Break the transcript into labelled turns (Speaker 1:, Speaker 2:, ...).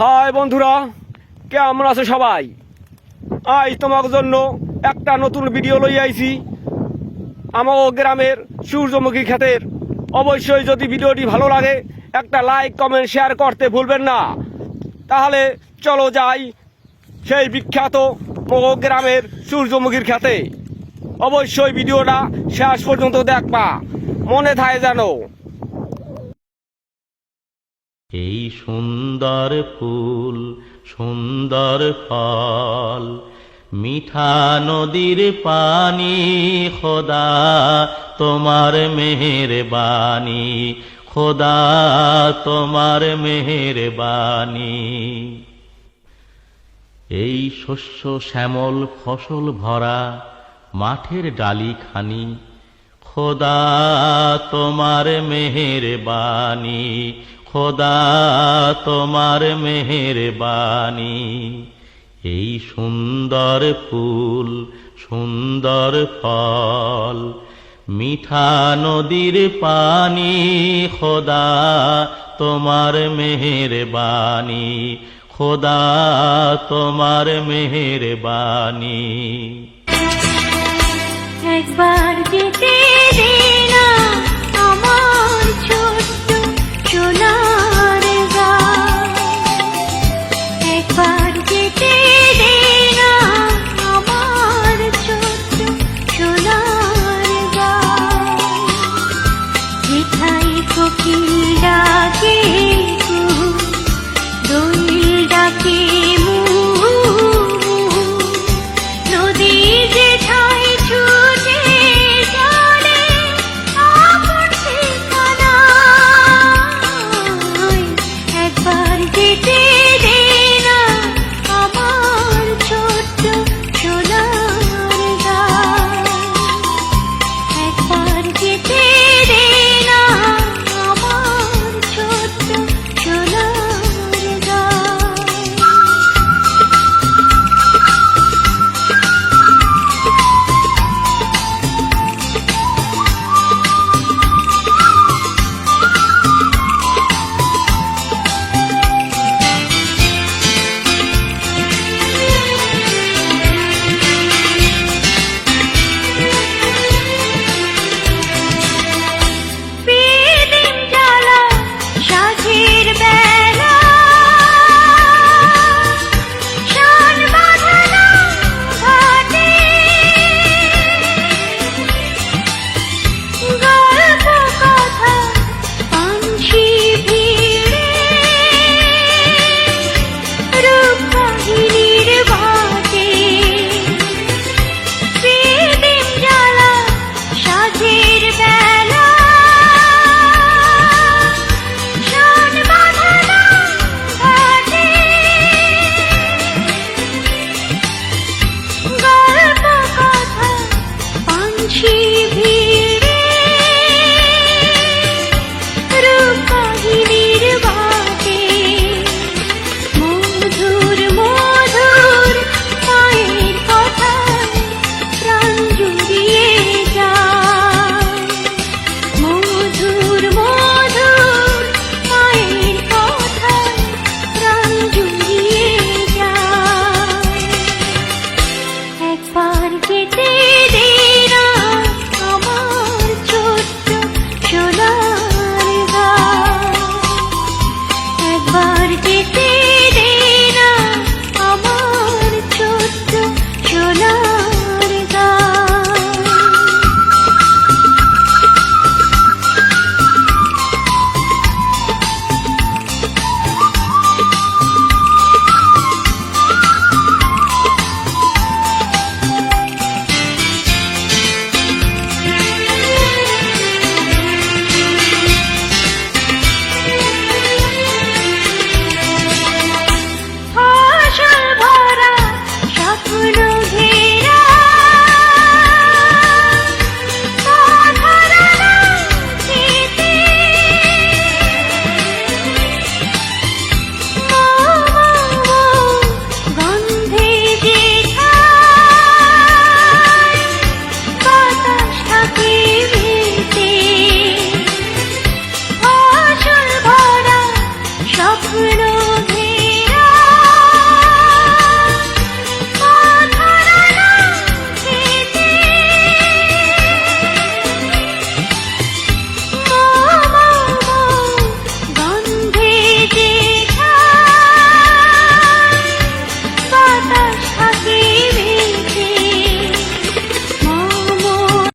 Speaker 1: High বন্ধুরা, কেমন আছে সবাই? আজ তোমার জন্য একটা নতুন ভিডিও লই আইছি আমার গ্রামের সূর্যমুখী ক্ষেতের। অবশ্যই যদি ভিডিওটি ভালো লাগে একটা লাইক কমেন্ট শেয়ার করতে ভুলবেন না। তাহলে চলো যাই সেই বিখ্যাত মগো গ্রামের সূর্যমুখীর ক্ষেতে। অবশ্যই ভিডিওটা শেষ পর্যন্ত দেখবা, মনে থাকে জানো।
Speaker 2: এই সুন্দর ফুল সুন্দর ফল, মিঠা নদীর পানি, খোদা তোমার মেহেরবানি, খোদা তোমার মেহেরবানি। এই শস্য শ্যামল ফসল ভরা মাঠের ডালি খানি, খোদা তোমার মেহেরবানি, খোদা তোমার মেহেরবানি। এই সুন্দর ফুল সুন্দর ফল, মিঠা নদীর পানি, খোদা তোমার মেহেরবানি, খোদা তোমার মেহেরবানি।
Speaker 3: একবার যেতে দে না